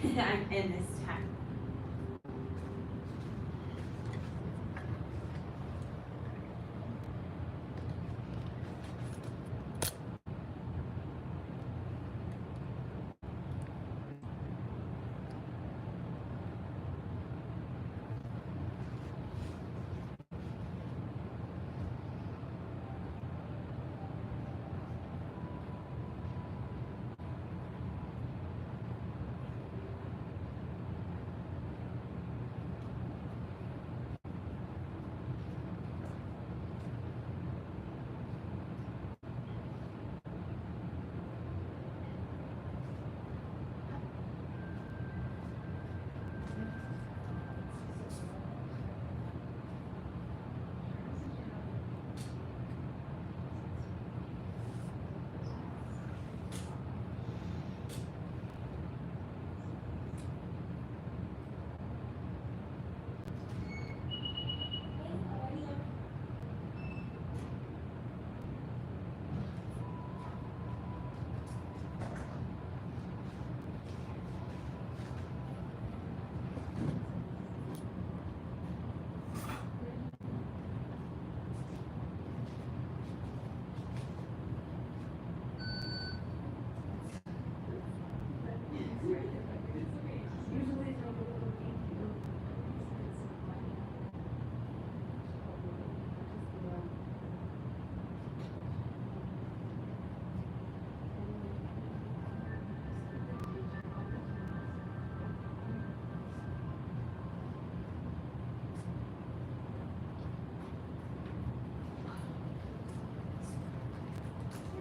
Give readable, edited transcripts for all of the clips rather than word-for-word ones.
I'm in this time.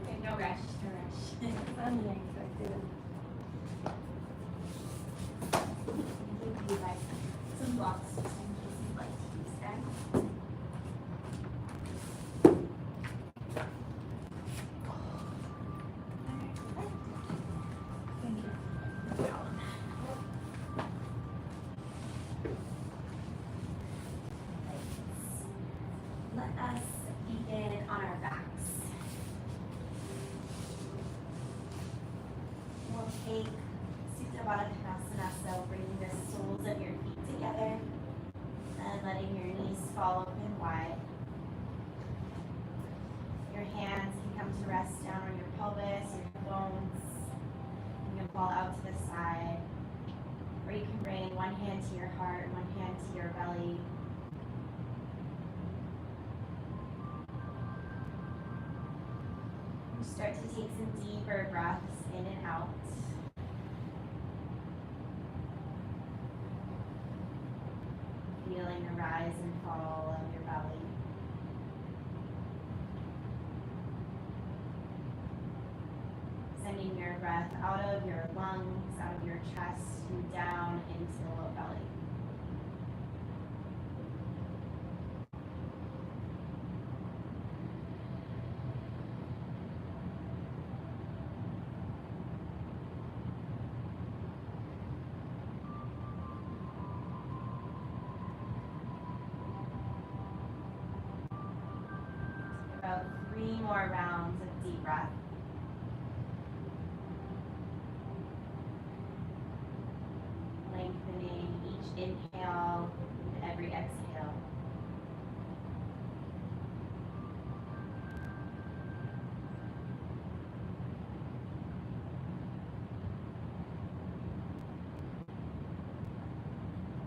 Okay, no rush, no rush. Unexpected. Give you like some blocks just in case you'd like to use them. Thank you. Let us begin on our backs. We'll take Supta Baddha Konasana, so bringing the soles of your feet together and letting your knees fall open wide. Your hands can come to rest down on your pelvis, your bones. You can fall out to the side, or you can bring one hand to your heart, one hand to your belly. Start to take some deeper breaths in and out. Feeling the rise and fall of your belly. Sending your breath out of your lungs, out of your chest, and down into the low belly. About 3 more rounds of deep breath. Lengthening each inhale and every exhale.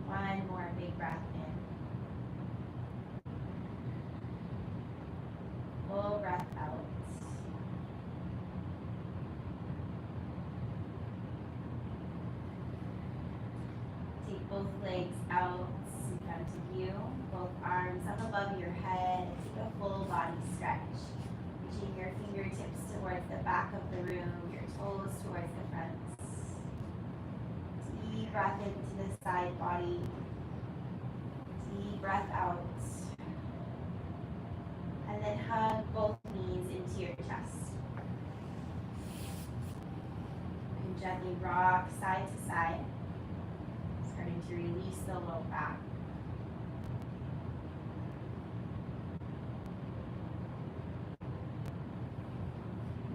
One more big breath in. Full breath out. Take both legs out in front of you, both arms up above your head. Take a full body stretch. Reaching your fingertips towards the back of the room, your toes towards the front. Deep breath into the side body. Deep breath out. And then hug both knees into your chest. You can gently rock side to side, starting to release the low back.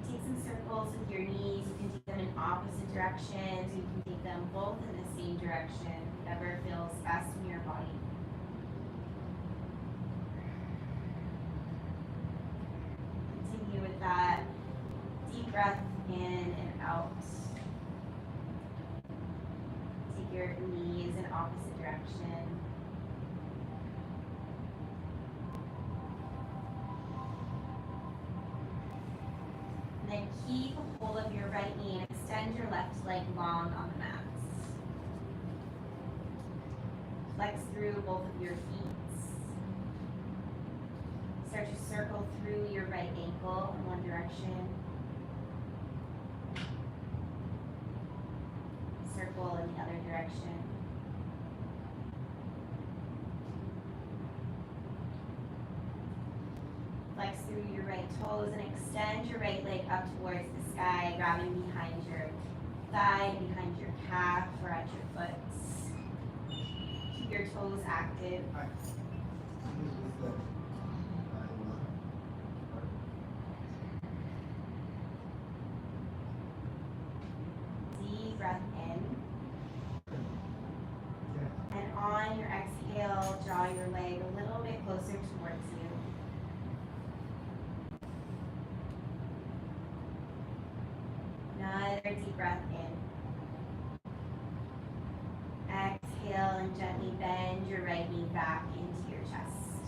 Take some circles with your knees. You can do them in opposite directions. You can take them both in the same direction, whatever feels best in your body. Continue with that deep breath in and out. Take your knees in opposite direction. And then keep a hold of your right knee and extend your left leg long on the mats. Flex through both of your feet. Start to circle through your right ankle in one direction. Circle in the other direction. Flex through your right toes and extend your right leg up towards the sky, grabbing behind your thigh, behind your calf, or at your foot. Keep your toes active. Deep breath in. And on your exhale, draw your leg a little bit closer towards you. Another deep breath in. Exhale and gently bend your right knee back into your chest.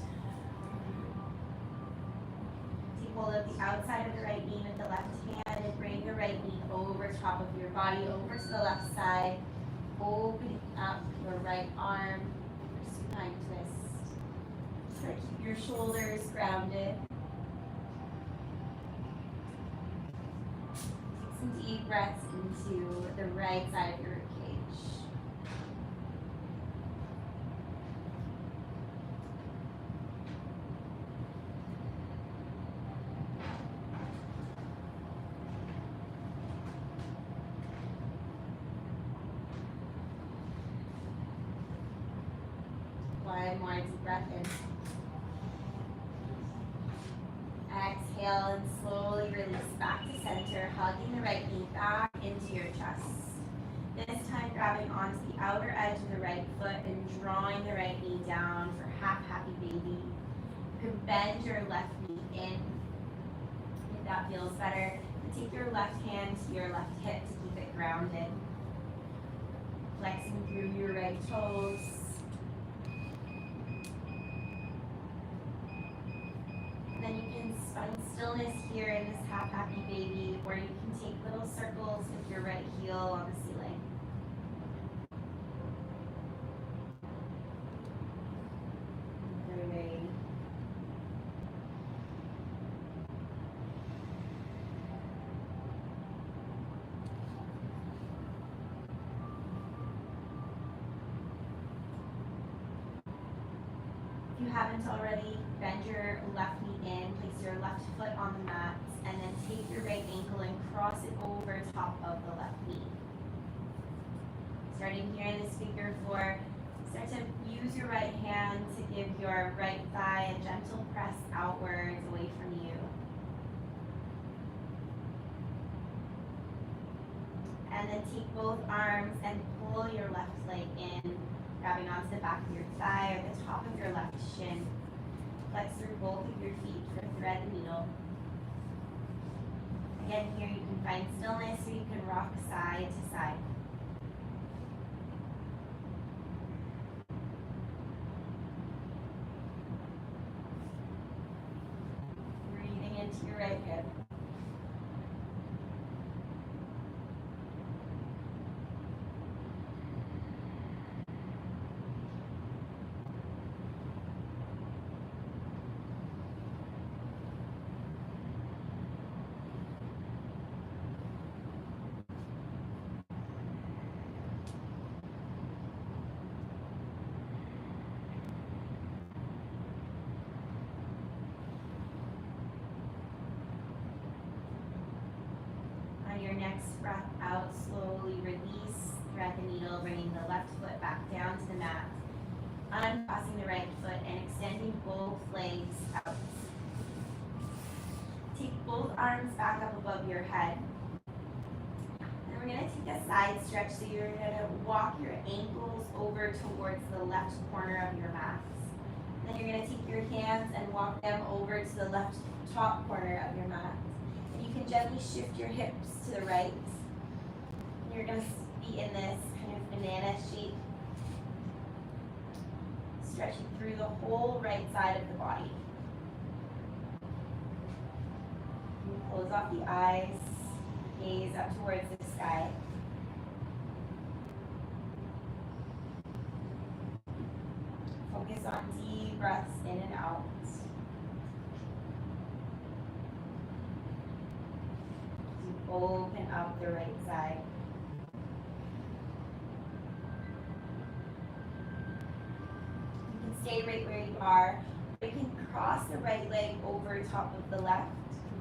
Take hold of the outside of the right knee with the left hand and bring your right knee over top of your body, over to the left side, opening up your right arm, your supine twist. Try to keep your shoulders grounded. Some deep breaths into the right side of your ribcage. One more deep breath in. Exhale and slowly release back to center, hugging the right knee back into your chest. This time grabbing onto the outer edge of the right foot and drawing the right knee down for half happy baby. You can bend your left knee in if that feels better. And take your left hand to your left hip to keep it grounded. Flexing through your right toes. Then you can find stillness here in this half happy baby, or you can take little circles with your right heel on the ceiling. Other way. If you haven't already, bend your left knee in, place your left foot on the mat, and then take your right ankle and cross it over top of the left knee. Starting here in this figure four, start to use your right hand to give your right thigh a gentle press outwards away from you. And then take both arms and pull your left leg in, grabbing onto the back of your thigh or the top of your left shin. Flex through both of your feet for thread the needle. Again, here you can find stillness or you can rock side to side. Breathing into your right hip. On your next breath out, slowly release, thread the needle, bringing the left foot back down to the mat, uncrossing the right foot and extending both legs out. Take both arms back up above your head. we're gonna take a side stretch, so you're gonna walk your ankles over towards the left corner of your mat. Then you're gonna take your hands and walk them over to the left top corner of your mat. And you can gently shift your hips to the right. And you're gonna be in this kind of banana shape, stretching through the whole right side of the body. You close off the eyes, gaze up towards the sky. Focus on deep breaths in and out. You open up the right side. You can stay right where you are. You can cross the right leg over top of the left.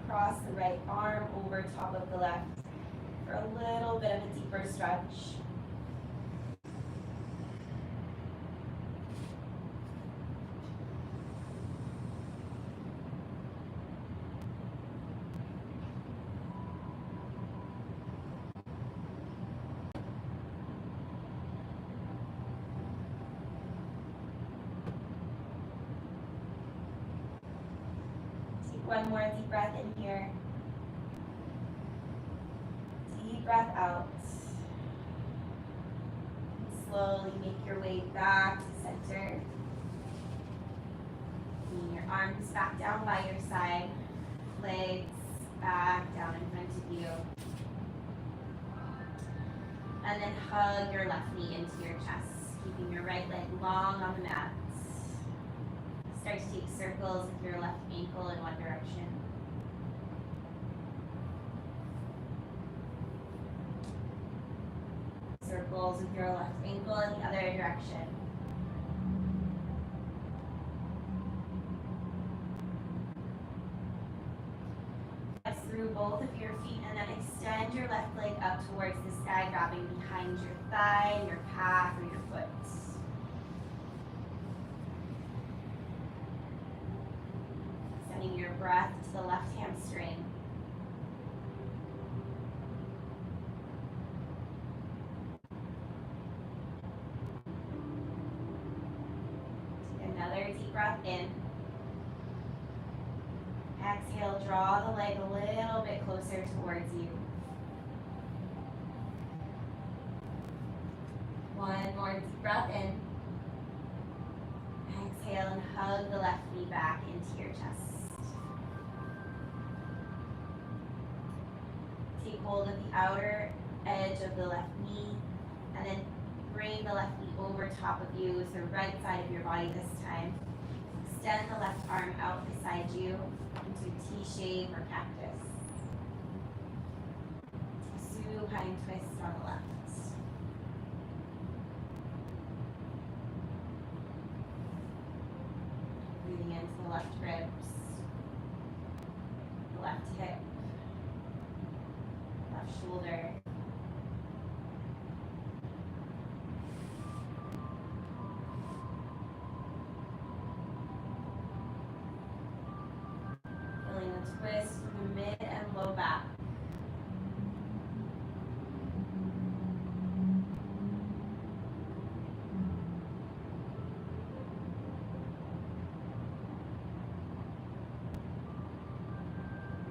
Cross the right arm over top of the left for a little bit of a deeper stretch. One more deep breath in here. Deep breath out. Slowly make your way back to center. Bring your arms back down by your side. Legs back down in front of you. And then hug your left knee into your chest, keeping your right leg long on the mat. Start to take circles with your left ankle in one direction. Circles with your left ankle in the other direction. Flex through both of your feet and then extend your left leg up towards the sky, grabbing behind your thigh, your calf, or your foot. Your breath to the left hamstring. Take another deep breath in. Exhale, draw the leg a little bit closer towards you. One more deep breath in. Exhale and hug the left knee back into your chest. Take hold of the outer edge of the left knee and then bring the left knee over top of you as the right side of your body this time. Extend the left arm out beside you into T shape or cactus. Supine twist on the left. Breathing into the left ribs, the left hip, left shoulder. Feeling the twist from the mid and low back.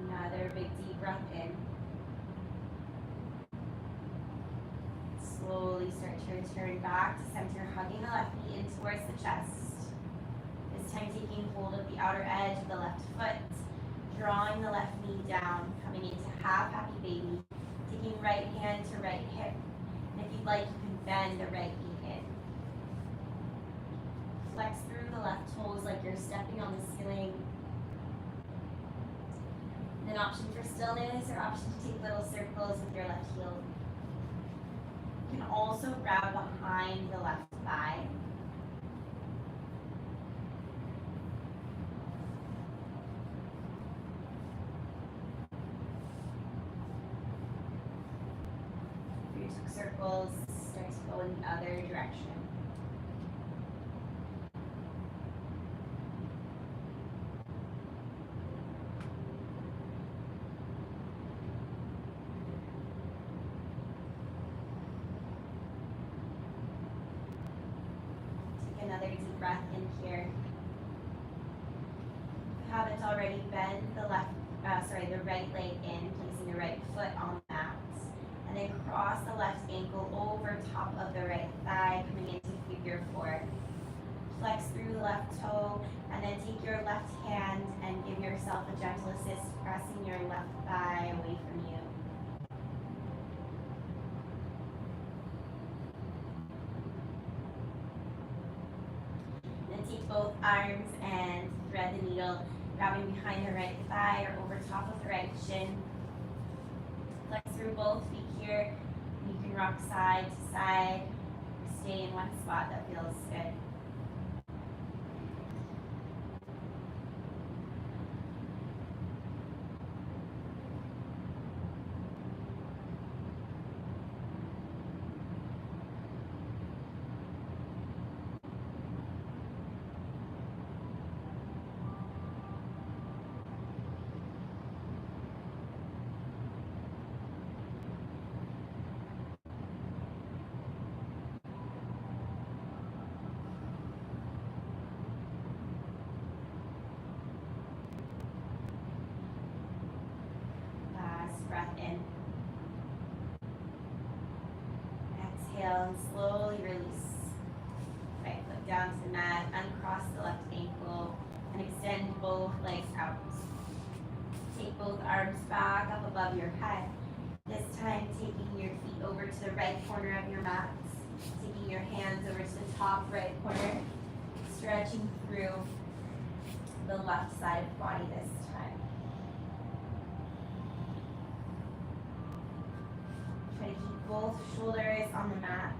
Another big deep breath in. Slowly start to return back to center, hugging the left knee in towards the chest. This time taking hold of the outer edge of the left foot, drawing the left knee down, coming into half happy baby, taking right hand to right hip. And if you'd like, you can bend the right knee in. Flex through the left toes like you're stepping on the ceiling. An option for stillness or option to take little circles with your left heel. You can also grab behind the left thigh. If you took circles, start to go in the other direction. deep breath in here. If you haven't already, bend the right leg in, placing the right foot on the mat. And then cross the left ankle over top of the right thigh, coming into figure four. Flex through the left toe, and then take your left hand and give yourself a gentle assist, pressing your left thigh away from you. Then take both arms and thread the needle, grabbing behind the right thigh or over top of the right shin. Flex through both feet here. You can rock side to side. Stay in one spot that feels good. Breath in. Exhale and slowly release. Right foot down to the mat, uncross the left ankle, and extend both legs out. Take both arms back up above your head. This time taking your feet over to the right corner of your mat. Taking your hands over to the top right corner. Stretching through the left side of the body this time. Try to keep both shoulders on the mat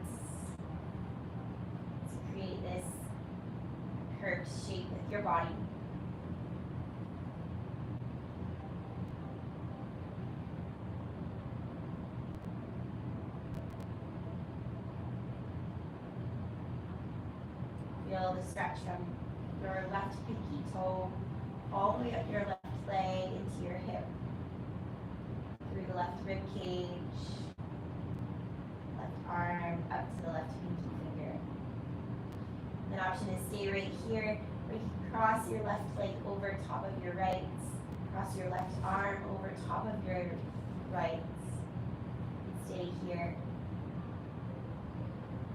to create this curved shape with your body. Feel the stretch from your left pinky toe all the way up your left leg into your hip, through the left rib cage, left arm up to the left pinky finger. An option is stay right here, or you can cross your left leg over top of your right, cross your left arm over top of your right. Stay here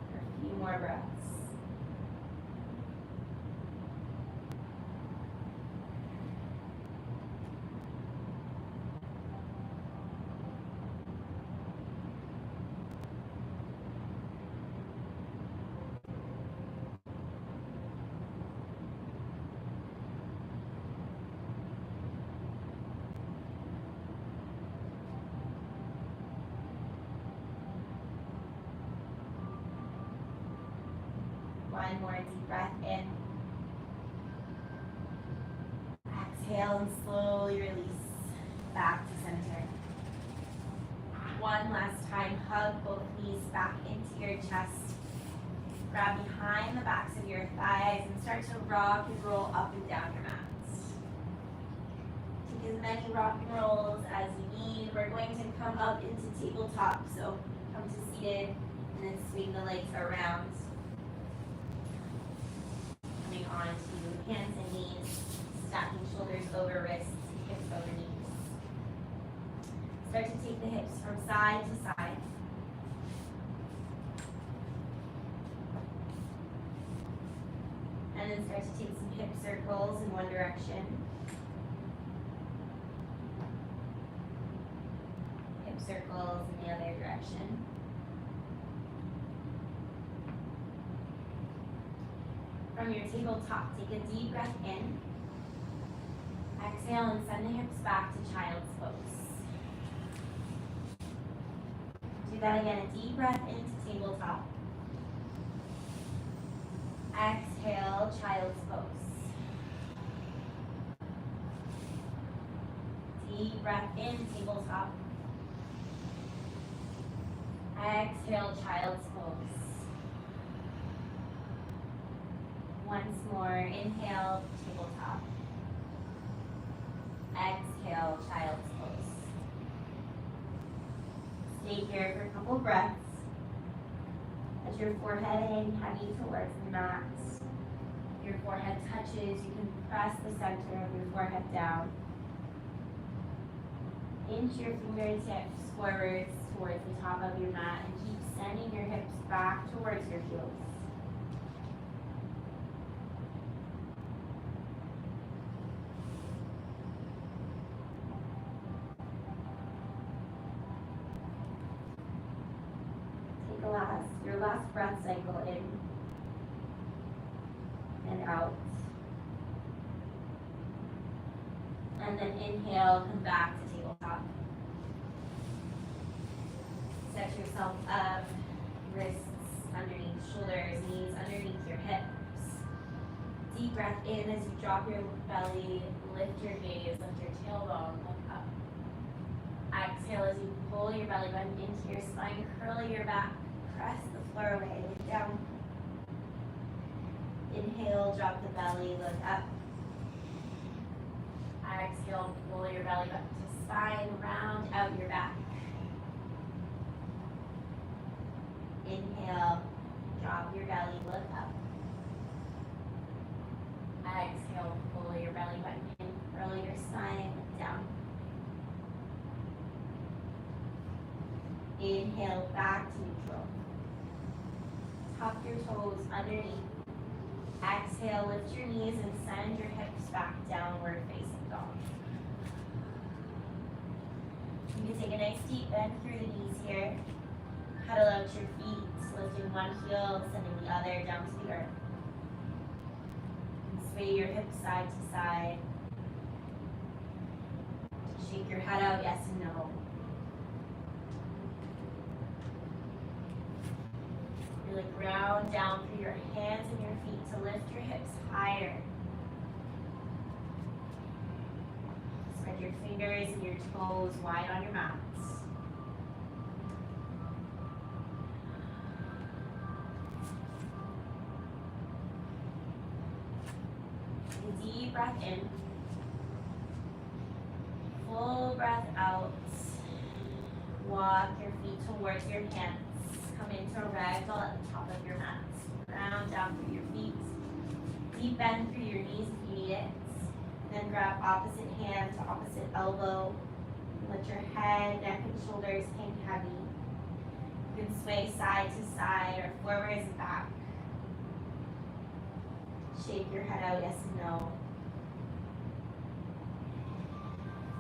for a few more breaths. One more deep breath in. Exhale and slowly release back to center. One last time, hug both knees back into your chest. Grab behind the backs of your thighs and start to rock and roll up and down your mats. Take as many rock and rolls as you need. We're going to come up into tabletop, so come to seated and then swing the legs around. Coming on to hands and knees, stacking shoulders over wrists, hips over knees. Start to take the hips from side to side. And then start to take some hip circles in one direction. Hip circles in the other direction. From your tabletop, take a deep breath in. Exhale and send the hips back to child's pose. Do that again, a deep breath into tabletop. Exhale, child's pose. Deep breath in, tabletop. Exhale, child's pose. Once more, inhale, tabletop. Exhale, child's pose. Stay here for a couple breaths. Let your forehead hang heavy towards the mat. your forehead touches, you can press the center of your forehead down. Inch your fingertips forwards towards the top of your mat and keep sending your hips back towards your heels. Take your last breath cycle in and out. And then inhale, come back to tabletop. Set yourself up, wrists underneath shoulders, knees underneath your hips. Deep breath in as you drop your belly, lift your gaze, lift your tailbone, look up. Exhale as you pull your belly button into your spine, curl your back, press the floor away, look down. Inhale, drop the belly, look up. Exhale, pull your belly button to spine, round out your back. Inhale, drop your belly, look up. Exhale, pull your belly button in, curl your spine, down. Inhale, back to neutral. Tuck your toes underneath. Exhale, lift your knees and send your hips back downward facing dog. You can take a nice deep bend through the knees here. Huddle out your feet, lifting one heel, sending the other down to the earth. And sway your hips side to side. Shake your head out, yes and no. Really ground down through your hands and your feet to lift your hips higher. Spread your fingers and your toes wide on your mats. A deep breath in. Full breath out. Walk your feet towards your hands. Come into a ragdoll at the top of your mat. Ground down through your feet. Deep bend through your knees if you need it. Then grab opposite hand to opposite elbow. Let your head, neck, and shoulders hang heavy. You can sway side to side or forwards and back. Shake your head out, yes and no.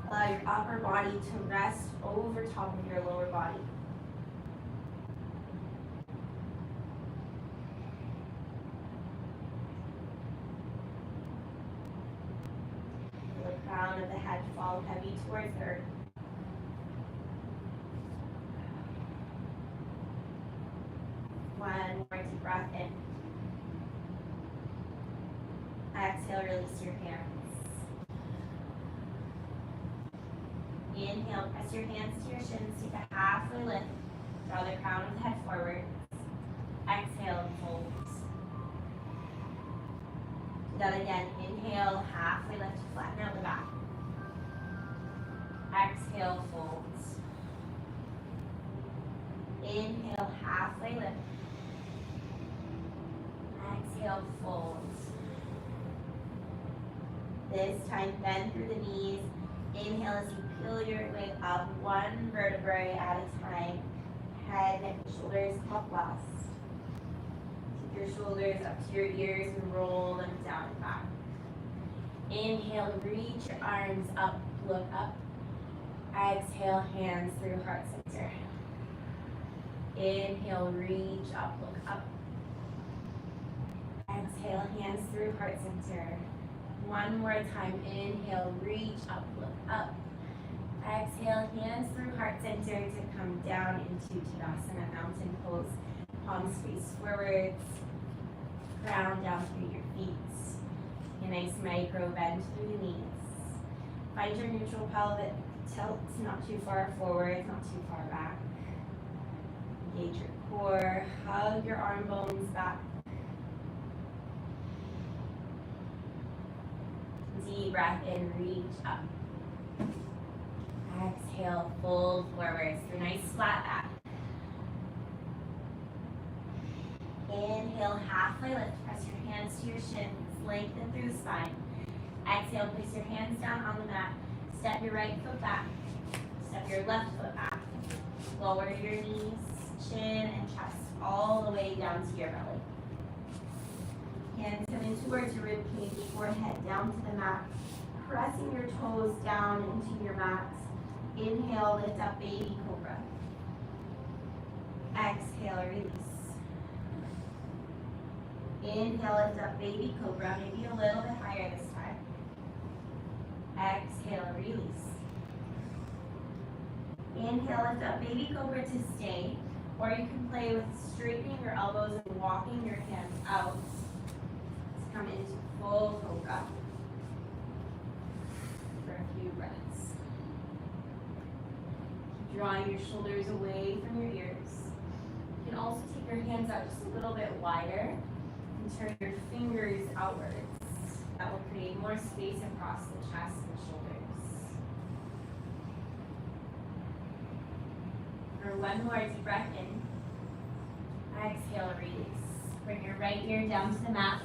Allow your upper body to rest over top of your lower body. Feel the crown of the head fall heavy towards the earth. One more deep breath in. Exhale, release your hands. Inhale, press your hands to your shins, take a halfway lift. Draw the crown of the head forward. Exhale, and fold. Do that again. Inhale, halfway lift, flatten out the back. Exhale, fold. Inhale, halfway lift. Exhale, fold. This time, bend through the knees. Inhale as you peel your way up, one vertebrae at a time. Head, neck, and shoulders up last. Take your shoulders up to your ears and roll them down and back. Inhale, reach your arms up, look up. Exhale, hands through heart center. Inhale, reach up, look up. Exhale, hands through heart center. One more time, inhale, reach up, look up. Exhale, hands through heart center to come down into Tadasana, mountain pose. Palms face forwards, ground down through your feet. A nice micro bend through the knees. Find your neutral pelvic tilt, not too far forward, not too far back. Engage your core, hug your arm bones back. Deep breath in, reach up. Exhale, fold forwards through nice flat back. Inhale, halfway lift, press your hands to your shins, lengthen through the spine. Exhale, place your hands down on the mat. Step your right foot back. Step your left foot back. Lower your knees, chin, and chest all the way down to your belly. Hands coming towards your rib cage, forehead down to the mat. Pressing your toes down into your mat. Inhale, lift up, baby cobra. Exhale, release. Inhale, lift up, baby cobra, maybe a little bit higher this time. Exhale, release. Inhale, lift up, baby cobra to stay, or you can play with straightening your elbows and walking your hands out to come into full cobra for a few breaths. Keep drawing your shoulders away from your ears. You can also take your hands out just a little bit wider and turn your fingers outwards. That will create more space across the chest and shoulders. For one more deep breath in. Exhale, release. Bring your right ear down to the mat.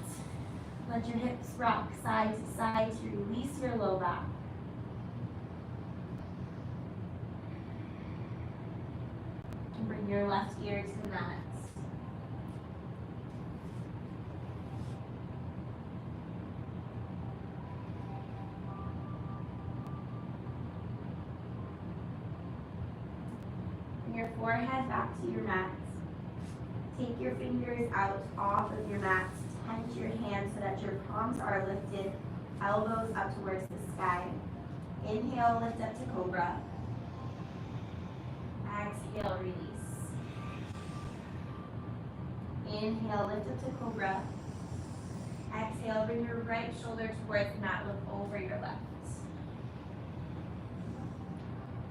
Let your hips rock side to side to release your low back. And bring your left ear to the mat. Bring your forehead back to your mat. Take your fingers out off of your mat. Tent your hands so that your palms are lifted, elbows up towards the sky. Inhale, lift up to cobra. Exhale, release. Inhale, lift up to cobra. Exhale, bring your right shoulder towards the mat, look over your left.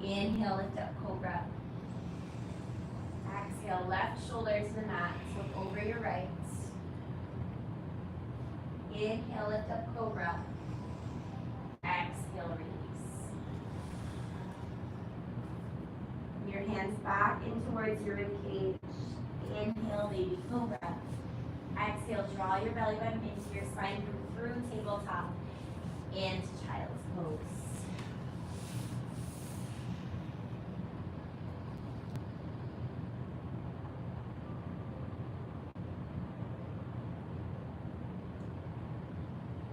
Inhale, lift up cobra. Exhale, left shoulder to the mat, look over your right. Inhale, lift up cobra. Exhale, release. Bring your hands back in towards your rib cage. Inhale, baby cobra. Exhale, draw your belly button into your spine through tabletop and child's pose.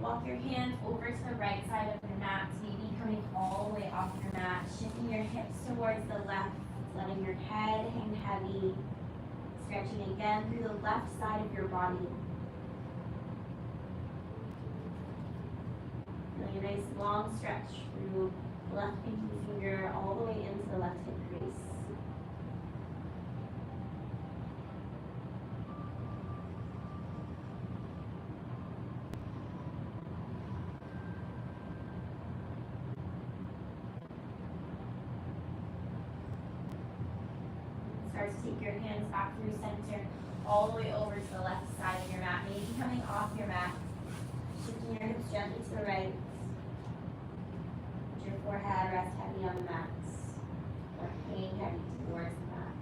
Walk your hand over to the right side of your mat, maybe coming all the way off your mat, shifting your hips towards the left, letting your head hang heavy, stretching again through the left side of your body. Feeling a nice long stretch through the left pinky finger all the way into the left hip crease. Start to take your hands back through center, all the way over to the left side of your mat, maybe coming off your mat, shifting your hips gently to the right. Let your forehead rest heavy on the mat, or hang heavy towards the mat.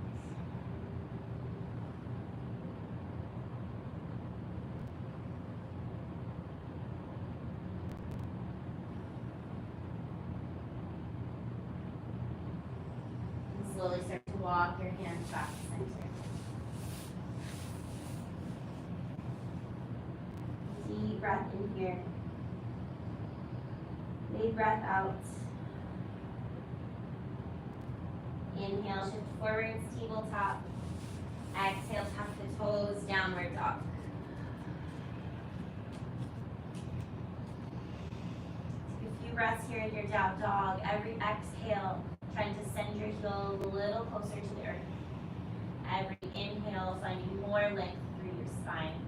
And slowly start to walk your hands back to center. Deep breath in here. Big breath out. Inhale, shift forwards, tabletop. Exhale, tuck the toes, downward dog. Take a few breaths here in your down dog. Every exhale, trying to send your heels a little closer to the earth. Every inhale, finding more length through your spine.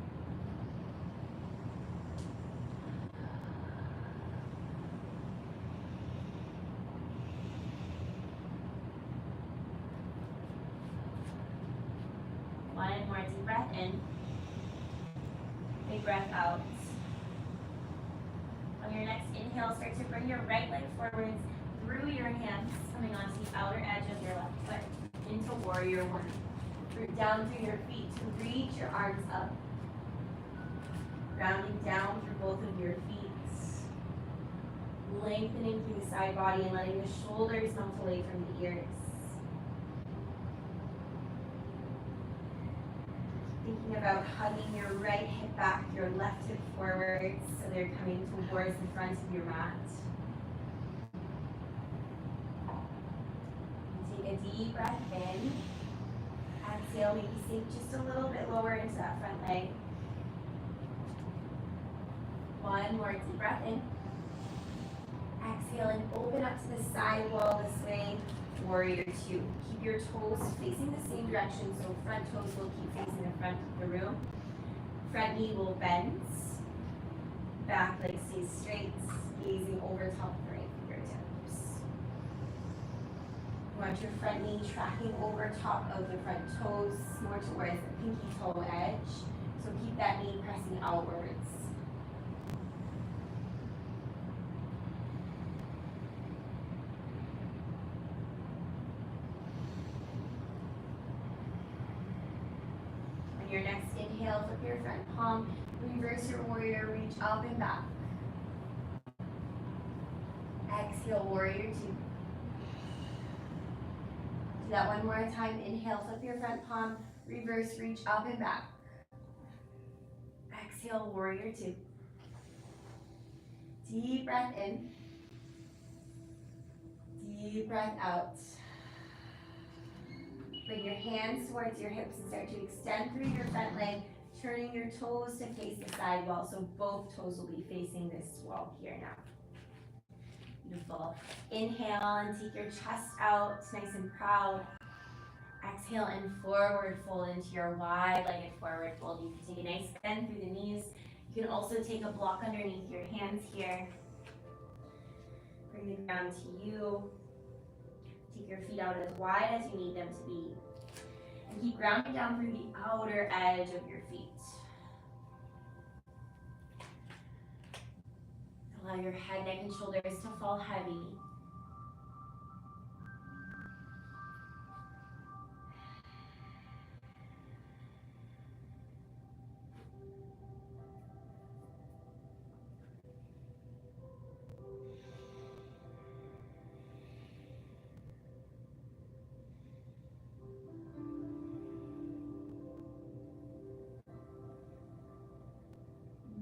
One more deep breath in. Big breath out. On your next inhale, start to bring your right leg forwards through your hands, coming onto the outer edge of your left foot into warrior one. Root down through your feet to reach your arms up. Grounding down through both of your feet. Lengthening through the side body and letting the shoulders melt away from the ears. Thinking about hugging your right hip back, your left hip forwards, so they're coming towards the front of your mat. And take a deep breath in. Exhale, maybe sink just a little bit lower into that front leg. One more deep breath in. Exhale and open up to the side wall this way. Warrior two. Keep your toes facing the same direction, so front toes will keep facing the front of the room. Front knee will bend. Back leg stays straight, gazing over top of the right fingertips. You want your front knee tracking over top of the front toes, more towards the pinky toe edge. So keep that knee pressing outwards. Your next inhale, flip your front palm, reverse your warrior, reach up and back. Exhale, warrior two. Do that one more time. Inhale, flip your front palm, reverse, reach up and back. Exhale, warrior two. Deep breath in. Deep breath out. Bring your hands towards your hips and start to extend through your front leg, turning your toes to face the side wall, so both toes will be facing this wall here now. Beautiful. Inhale and take your chest out, nice and proud. Exhale and forward fold into your wide-legged forward fold. You can take a nice bend through the knees. You can also take a block underneath your hands here. Bring the ground to you. Take your feet out as wide as you need them to be. And keep grounding down through the outer edge of your feet. Allow your head, neck, and shoulders to fall heavy.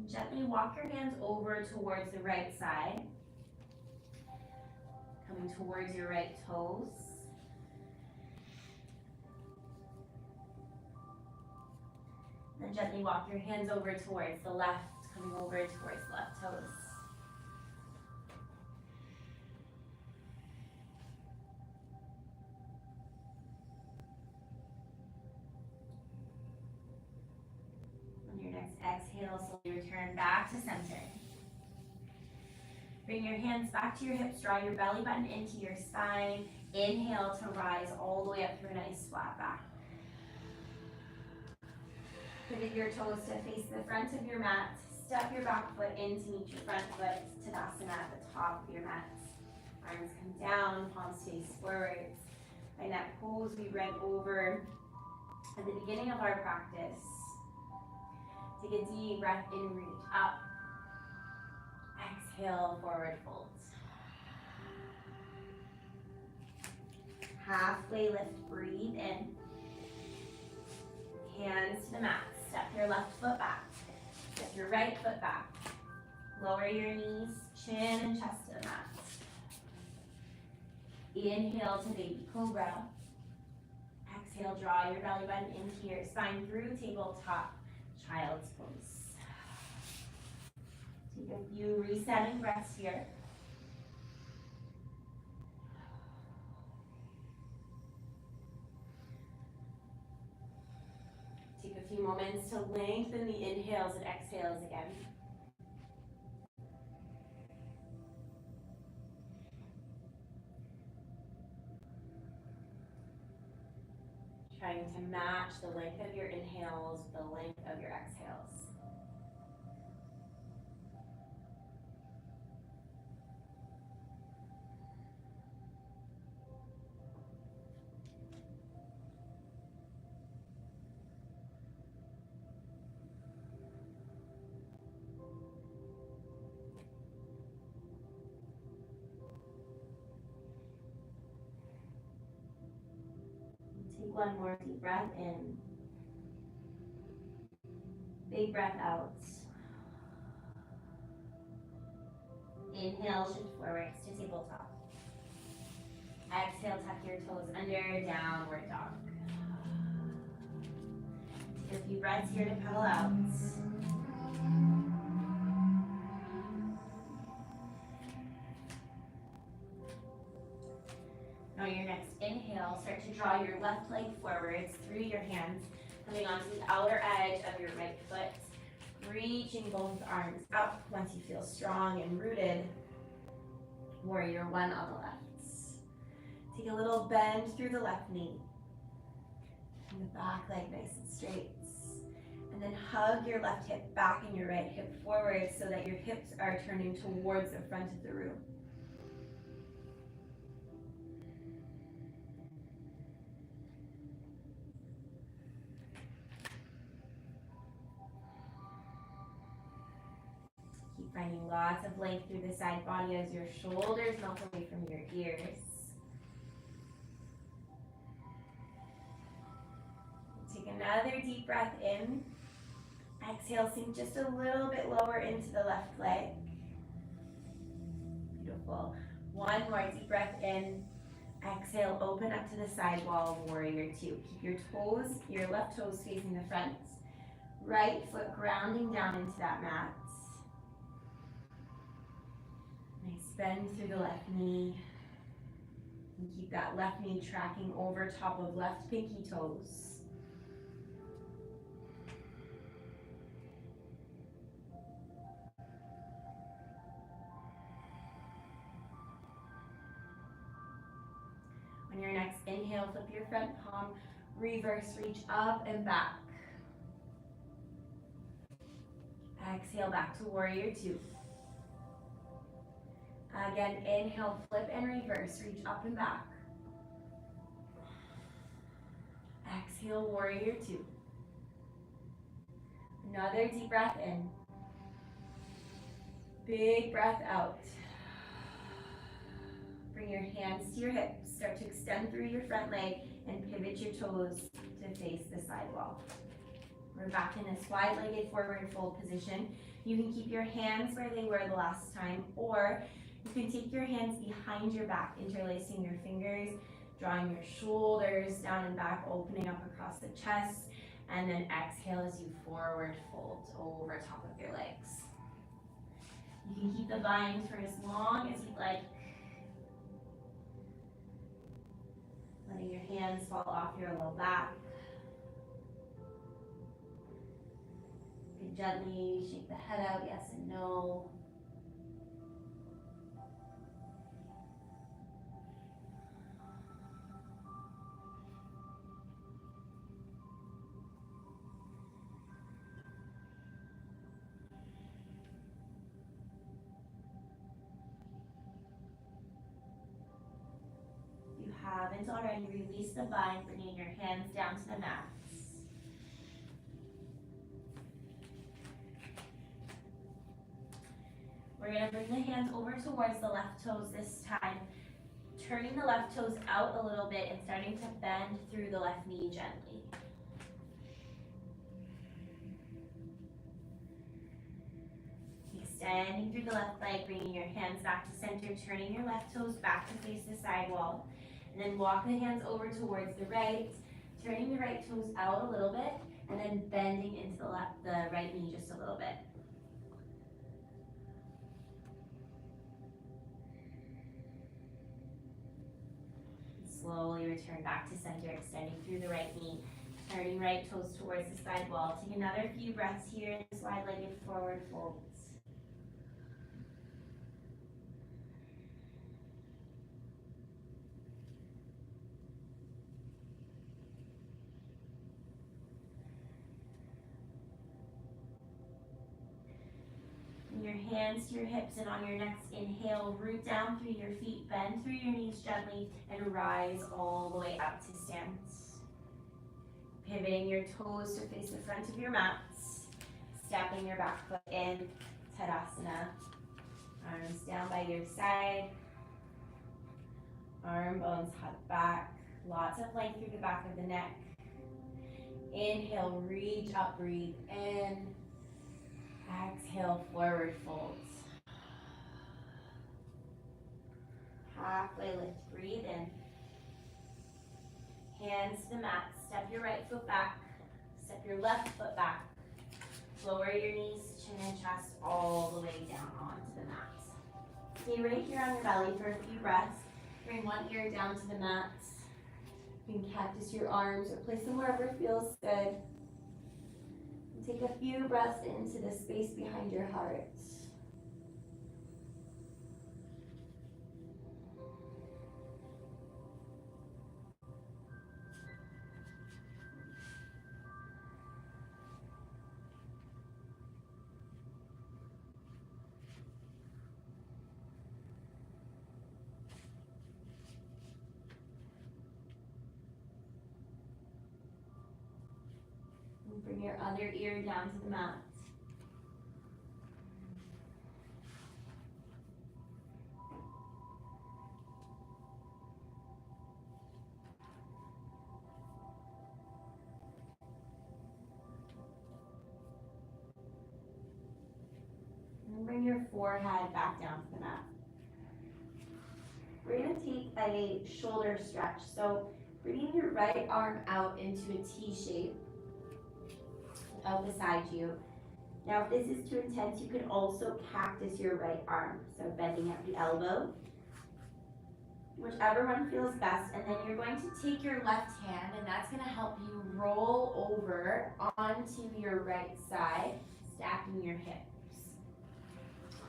Gently walk your hands over towards the right side, coming towards your right toes. Then gently walk your hands over towards the left, coming over towards the left toes. On your next exhale, slowly return back to center. Bring your hands back to your hips, draw your belly button into your spine. Inhale to rise all the way up through a nice flat back. Pivot your toes to face the front of your mat. Step your back foot in to meet your front foot. Tadasana at the top of your mat. Arms come down, palms face forwards. Find that pose we read over at the beginning of our practice. Take a deep breath in, reach up. Exhale, forward fold. Halfway lift, breathe in. Hands to the mat. Step your left foot back. Step your right foot back. Lower your knees, chin and chest to the mat. Inhale to baby cobra. Exhale, draw your belly button into your spine through tabletop child's pose. Take a few resetting breaths here. Take a few moments to lengthen the inhales and exhales again. Trying to match the length of your inhales with the length of your exhales. Take one more deep breath in. Big breath out. Inhale, shift forwards to tabletop. Exhale, tuck your toes under, downward dog. Take a few breaths here to pedal out. Now your next inhale, start to draw your left leg forwards through your hands, coming onto the outer edge of your right foot, reaching both arms up once you feel strong and rooted. Warrior one on the left. Take a little bend through the left knee. And the back leg nice and straight. And then hug your left hip back and your right hip forward so that your hips are turning towards the front of the room. Keep finding lots of length through the side body as your shoulders melt away from your ears. Take another deep breath in. Exhale, sink just a little bit lower into the left leg. Beautiful. One more deep breath in. Exhale, open up to the side wall, warrior two. Keep your toes, your left toes facing the front. Right foot grounding down into that mat. Nice bend through the left knee. And keep that left knee tracking over top of left pinky toes. On your next inhale, flip your front palm, reverse reach up and back. Exhale, back to warrior two. Again, inhale, flip and reverse, reach up and back. Exhale, warrior two. Another deep breath in. Big breath out. Bring your hands to your hips. Start to extend through your front leg and pivot your toes to face the side wall. We're back in this wide-legged forward fold position. You can keep your hands where they were the last time, or you can take your hands behind your back, interlacing your fingers, drawing your shoulders down and back, opening up across the chest, and then exhale as you forward fold over top of your legs. You can keep the bind for as long as you'd like. Letting your hands fall off your low back. You can gently shake the head out, yes and no. Haven't already, release the bind, bringing your hands down to the mats. We're going to bring the hands over towards the left toes this time, turning the left toes out a little bit and starting to bend through the left knee gently. Extending through the left leg, bringing your hands back to center, turning your left toes back to face the side wall. And then walk the hands over towards the right, turning the right toes out a little bit, and then bending into the right knee just a little bit. Slowly return back to center, extending through the right knee, turning right toes towards the side wall. Take another few breaths here in this wide-legged forward folds. Your hands to your hips, and on your next inhale, root down through your feet, bend through your knees gently, and rise all the way up to stance. Pivoting your toes to face the front of your mats, stepping your back foot in, Tadasana. Arms down by your side, arm bones hug back, Lots of length through the back of the neck. Inhale, reach up, breathe in. Exhale, forward folds. Halfway lift, breathe in. Hands to the mat, step your right foot back, step your left foot back. Lower your knees, chin and chest all the way down onto the mat. Stay right here on your belly for a few breaths. Bring one ear down to the mat. You can cactus your arms or place them wherever feels good. And take a few breaths into the space behind your heart. And bring your other ear down to the mat. And bring your forehead back down to the mat. We're going to take a shoulder stretch. So bringing your right arm out into a T shape, out beside you. Now if this is too intense, you can also cactus your right arm. So bending at the elbow, whichever one feels best. And then you're going to take your left hand, and that's going to help you roll over onto your right side, stacking your hips.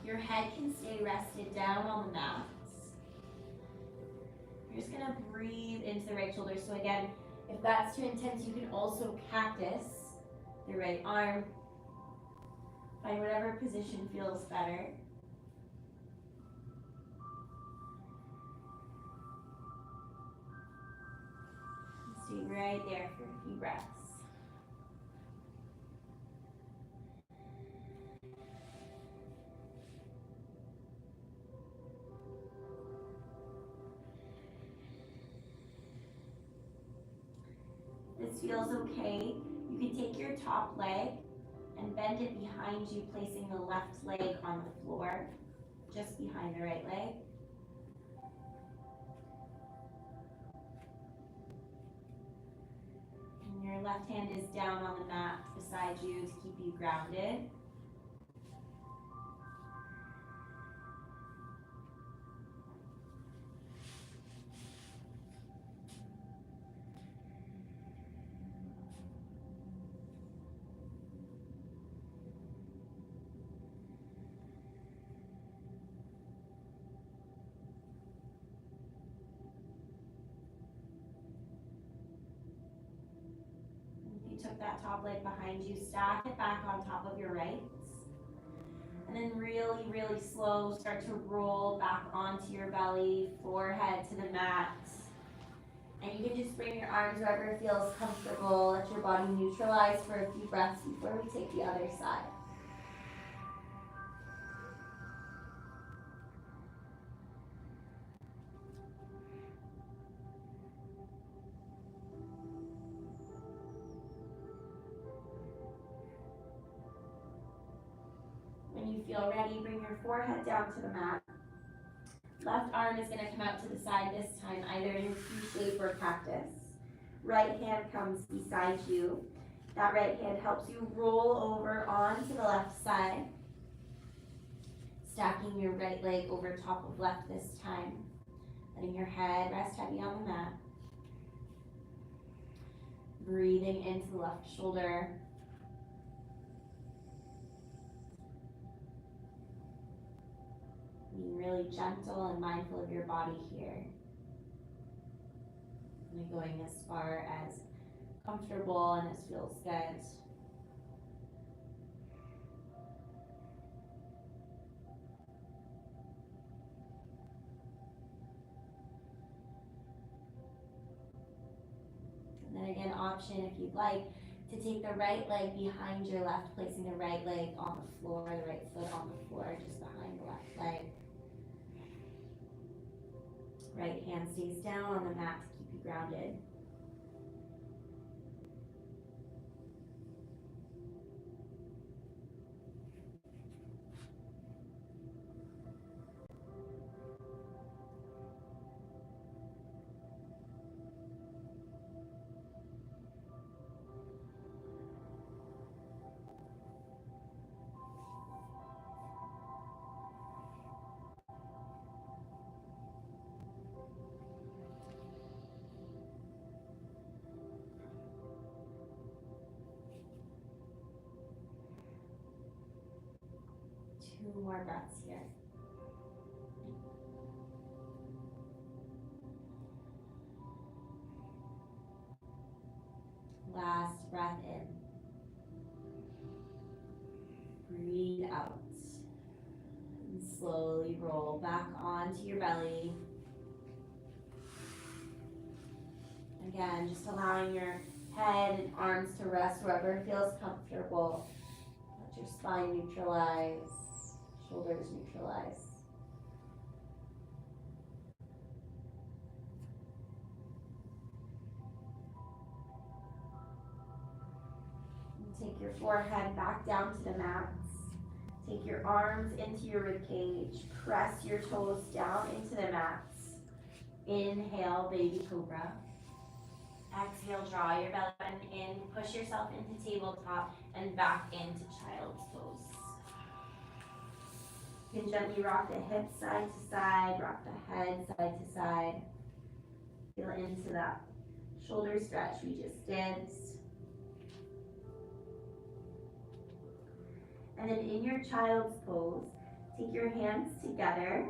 Your head can stay rested down on the mat. You're just gonna breathe into the right shoulder. So again, if that's too intense, you can also cactus the right arm. Find whatever position feels better. Stay right there for a few breaths. This feels okay. You can take your top leg and bend it behind you, placing the left leg on the floor, just behind the right leg. And your left hand is down on the mat beside you to keep you grounded. Took that top leg behind you, stack it back on top of your right, and then really, really slow, start to roll back onto your belly, forehead to the mat. And you can just bring your arms wherever it feels comfortable, let your body neutralize for a few breaths before we take the other side. When you feel ready, bring your forehead down to the mat. Left arm is going to come out to the side this time, either in T shape or cactus. Right hand comes beside you. That right hand helps you roll over onto the left side, stacking your right leg over top of left this time. Letting your head rest heavy on the mat. Breathing into the left shoulder. Being really gentle and mindful of your body here. And going as far as comfortable and as feels good. And then again, option if you'd like to take the right leg behind your left, placing the right leg on the floor, the right foot on the floor, just behind the left leg. Right hand stays down on the mat to keep you grounded. Two more breaths here. Last breath in. Breathe out. And slowly roll back onto your belly. Again, just allowing your head and arms to rest wherever feels comfortable. Let your spine neutralize, shoulders neutralize. Take your forehead back down to the mats. Take your arms into your ribcage. Press your toes down into the mats. Inhale, baby cobra. Exhale, draw your belly button in. Push yourself into tabletop and back into child's pose. You can gently rock the hips side to side, rock the head side to side. Feel into that shoulder stretch we just did. And then in your child's pose, take your hands together,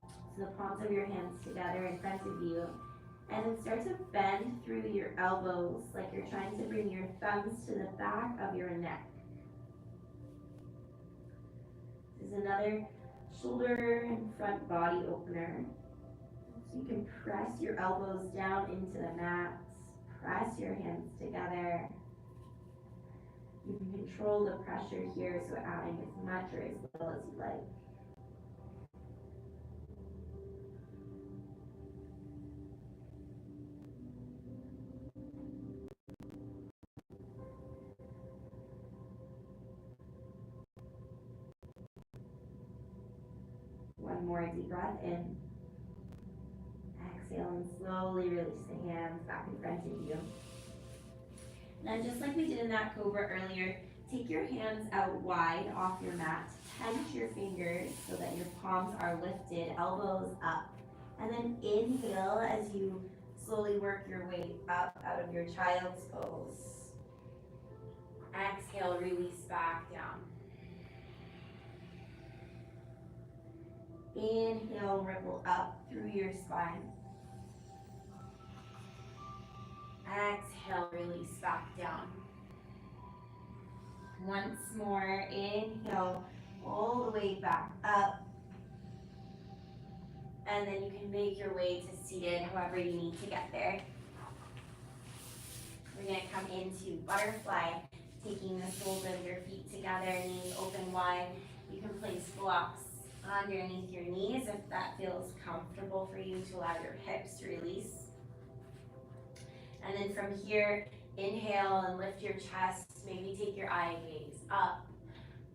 so the palms of your hands together in front of you, and then start to bend through your elbows like you're trying to bring your thumbs to the back of your neck. This is another shoulder and front body opener. So you can press your elbows down into the mats, press your hands together. You can control the pressure here, so adding as much or as little as you like. One more deep breath in. Exhale and slowly release the hands back in front of you. Now, just like we did in that cobra earlier, take your hands out wide off your mat. Tense your fingers so that your palms are lifted, elbows up. And then inhale as you slowly work your way up out of your child's pose. Exhale, release back down. Inhale, ripple up through your spine. Exhale, release back down. Once more, inhale, all the way back up. And then you can make your way to seated, however you need to get there. We're gonna come into butterfly, taking the soles of your feet together, knees open wide. You can place blocks underneath your knees if that feels comfortable for you to allow your hips to release. And then from here, inhale and lift your chest, maybe take your eye gaze up.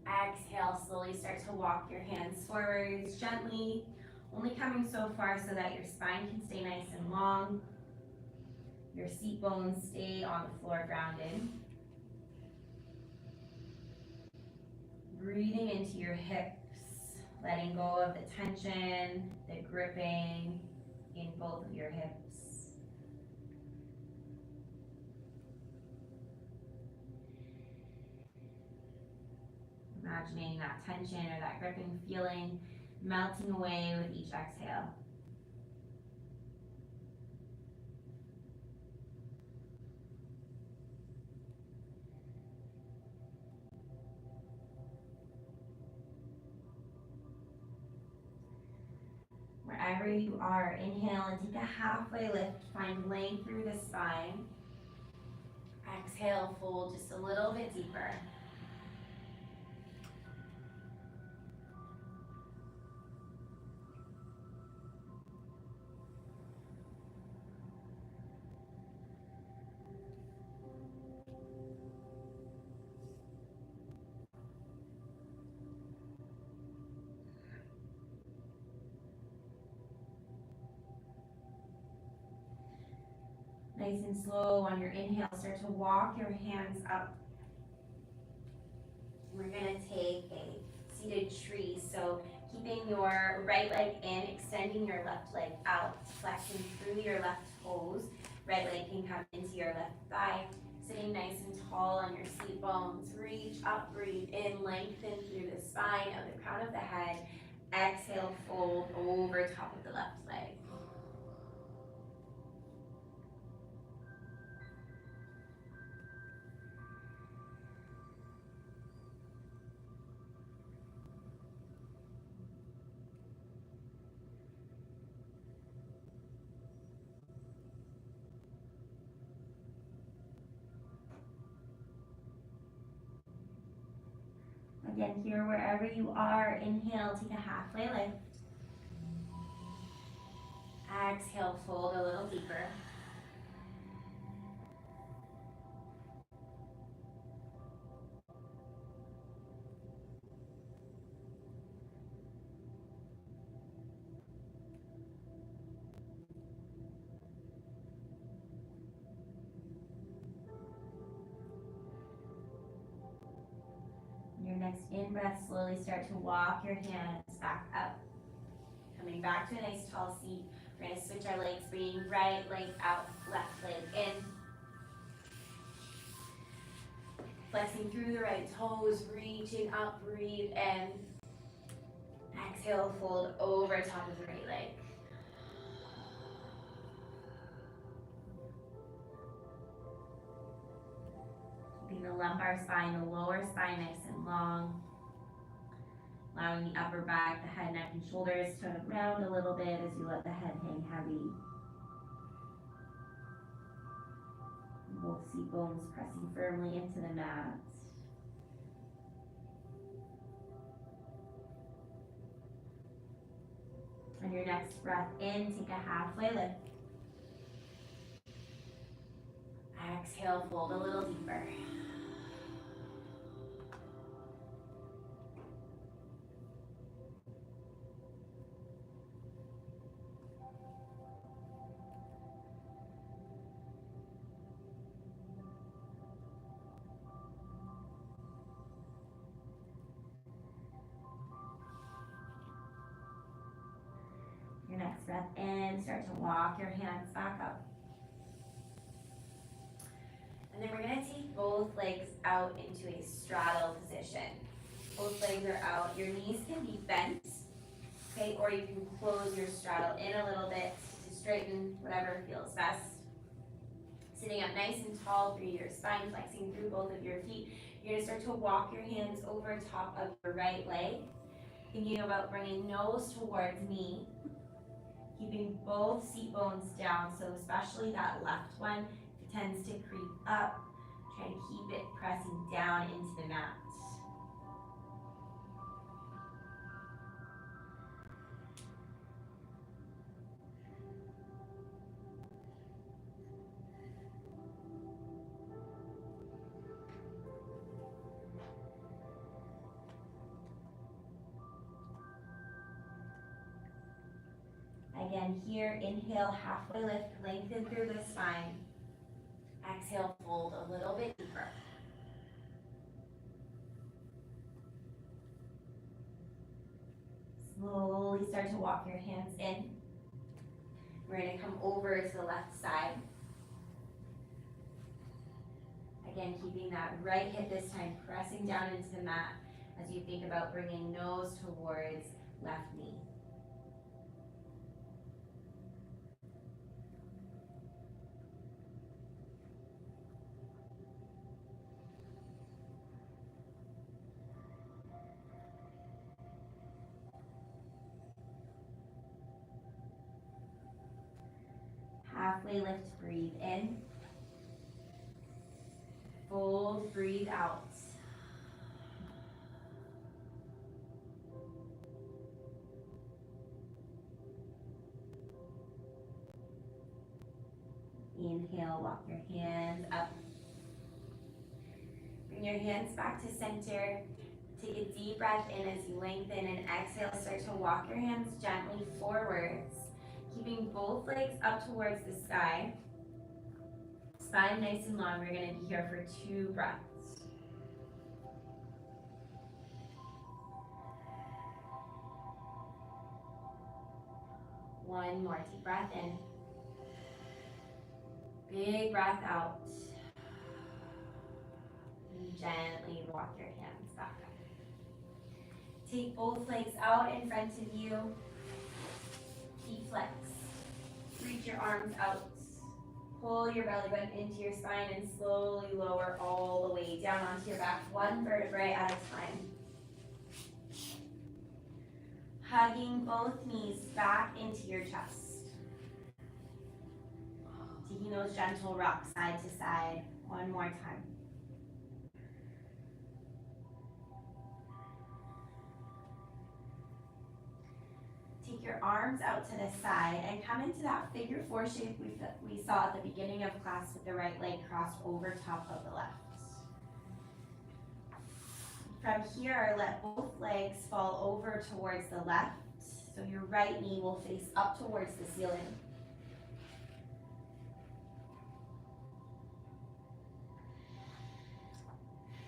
Exhale, slowly start to walk your hands forwards gently, only coming so far so that your spine can stay nice and long. Your seat bones stay on the floor grounded. Breathing into your hips, letting go of the tension, the gripping in both of your hips. Imagining that tension or that gripping feeling melting away with each exhale. Wherever you are, inhale and take a halfway lift, find length through the spine. Exhale, fold just a little bit deeper. Nice and slow on your inhale, start to walk your hands up. We're gonna take a seated tree, so keeping your right leg in, extending your left leg out, flexing through your left toes. Right leg can come into your left thigh. Sitting nice and tall on your seat bones. Reach up, breathe in, lengthen through the spine of the crown of the head. Exhale, fold over top of the left leg. Again, here, wherever you are, inhale, take a halfway lift. Exhale, fold a little deeper. Your next in-breath, slowly start to walk your hands back up. Coming back to a nice tall seat. We're gonna switch our legs, bringing right leg out, left leg in. Flexing through the right toes, reaching up, breathe in. Exhale, fold over top of the right leg. Keeping the lumbar spine, the lower spine nice and long. Allowing the upper back, the head, neck, and shoulders to turn around a little bit as you let the head hang heavy. Both seat bones pressing firmly into the mat. On your next breath in, take a halfway lift. Exhale, fold a little deeper. Your next breath in, start to walk your hands back up. And then we're gonna take both legs out into a straddle position. Both legs are out, your knees can be bent, okay, or you can close your straddle in a little bit to straighten whatever feels best. Sitting up nice and tall through your spine, flexing through both of your feet. You're gonna start to walk your hands over top of your right leg, thinking about bringing nose towards knee. Keeping both seat bones down, so especially that left one tends to creep up. Try to keep it pressing down into the mat. Again, here, inhale, halfway lift, lengthen through the spine. Exhale, fold a little bit deeper. Slowly start to walk your hands in. We're gonna come over to the left side. Again, keeping that right hip this time, pressing down into the mat as you think about bringing nose towards left knee. Halfway lift, breathe in. Fold, breathe out. Inhale, walk your hands up. Bring your hands back to center. Take a deep breath in as you lengthen, and exhale, start to walk your hands gently forwards. Keeping both legs up towards the sky. spine nice and long. We're gonna be here for 2 breaths. One more deep breath in. Big breath out. And gently walk your hands back up. Take both legs out in front of you. Feet flex. Reach your arms out. Pull your belly button into your spine and slowly lower all the way down onto your back, 1 vertebrae at a time. Hugging both knees back into your chest. Taking those gentle rocks side to side, 1 more time. Take your arms out to the side and come into that figure 4 shape we saw at the beginning of class with the right leg crossed over top of the left. From here, let both legs fall over towards the left, so your right knee will face up towards the ceiling.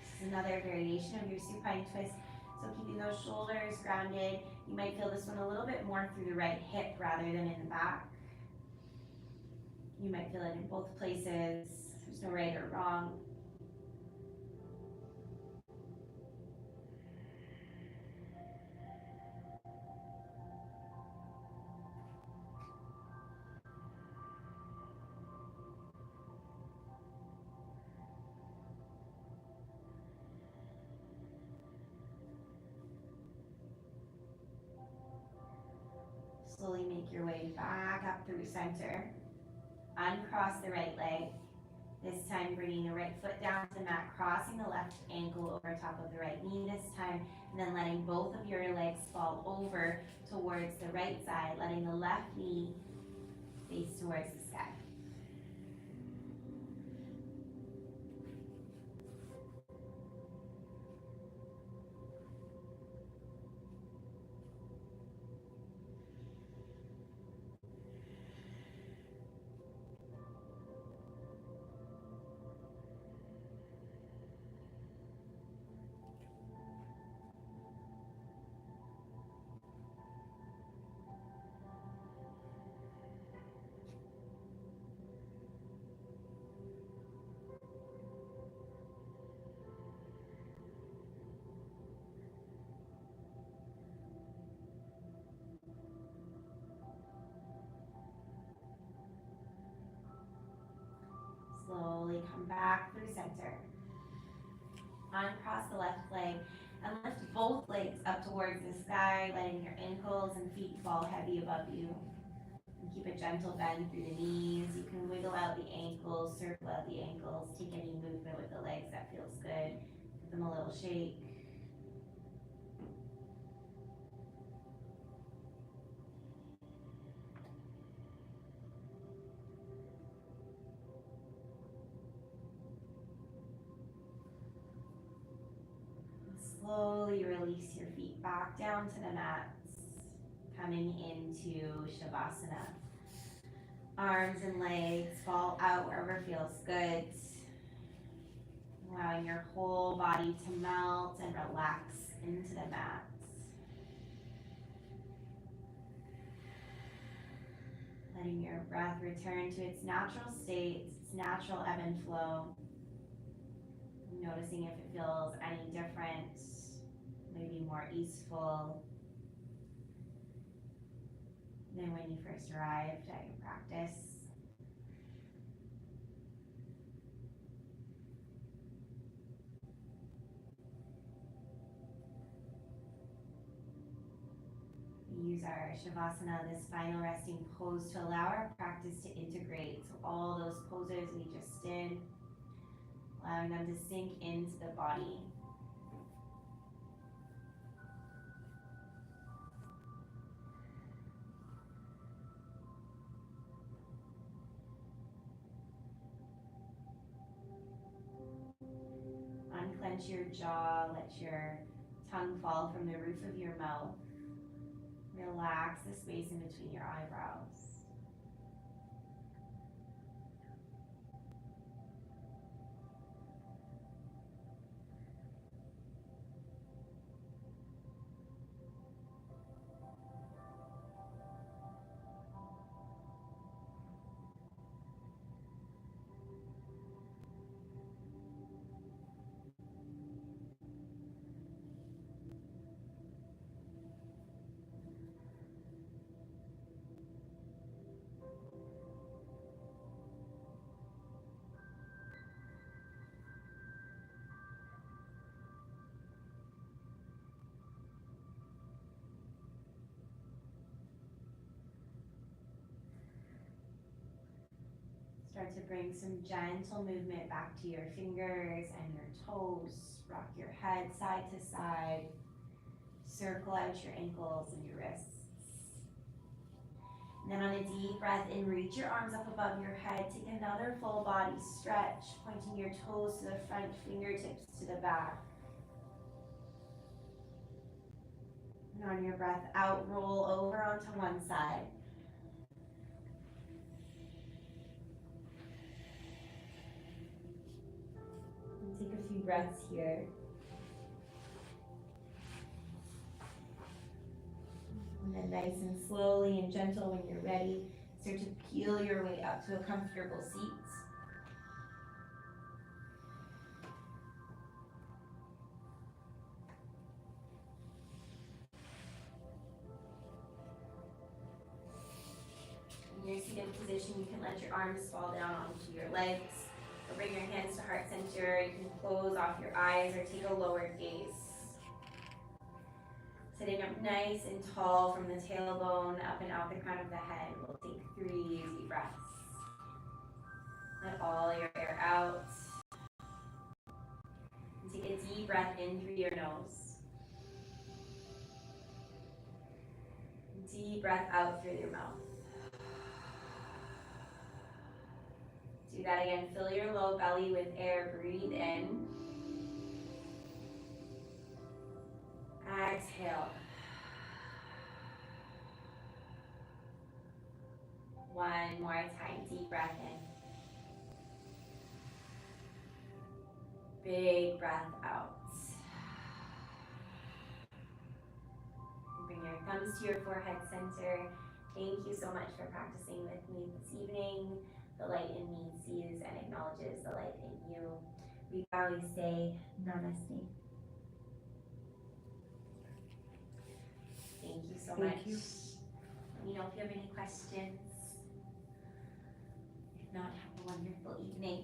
This is another variation of your supine twist, so keeping those shoulders grounded. You might feel this one a little bit more through the right hip rather than in the back. You might feel it in both places. There's no right or wrong. Slowly make your way back up through center. Uncross the right leg. This time bringing the right foot down to the mat, crossing the left ankle over top of the right knee this time, and then letting both of your legs fall over towards the right side, letting the left knee face towards the sky. Slowly come back through center. Uncross the left leg and lift both legs up towards the sky, letting your ankles and feet fall heavy above you. And keep a gentle bend through the knees. You can wiggle out the ankles, circle out the ankles, take any movement with the legs that feels good. Give them a little shake. Slowly release your feet back down to the mats, coming into Shavasana. Arms and legs fall out wherever feels good, allowing your whole body to melt and relax into the mats. Letting your breath return to its natural state, its natural ebb and flow. Noticing if it feels any different, maybe more easeful than when you first arrived at your practice. We use our Shavasana, this final resting pose, to allow our practice to integrate. So all those poses we just did, allowing them to sink into the body. Unclench your jaw, let your tongue fall from the roof of your mouth. Relax the space in between your eyebrows. Start to bring some gentle movement back to your fingers and your toes. Rock your head side to side. Circle out your ankles and your wrists. And then on a deep breath in, reach your arms up above your head. Take another full body stretch, pointing your toes to the front, fingertips to the back. And on your breath out, roll over onto one side. And take a few breaths here. And then nice and slowly and gentle when you're ready, start to peel your way up to a comfortable seat. In your seated position, you can let your arms fall down onto your legs, or bring your hands to heart center. You can close off your eyes or take a lowered gaze. Sitting up nice and tall from the tailbone up and out the crown of the head. We'll take 3 easy breaths. Let all your air out. And take a deep breath in through your nose. Deep breath out through your mouth. Do that again. Fill your low belly with air. Breathe in. Exhale. One more time. Deep breath in. Big breath out. Bring your thumbs to your forehead center. Thank you so much for practicing with me this evening. The light in me sees and acknowledges the light in you. We always say namaste. Thank you so much. Thank you. Let me know if you have any questions. If not, have a wonderful evening.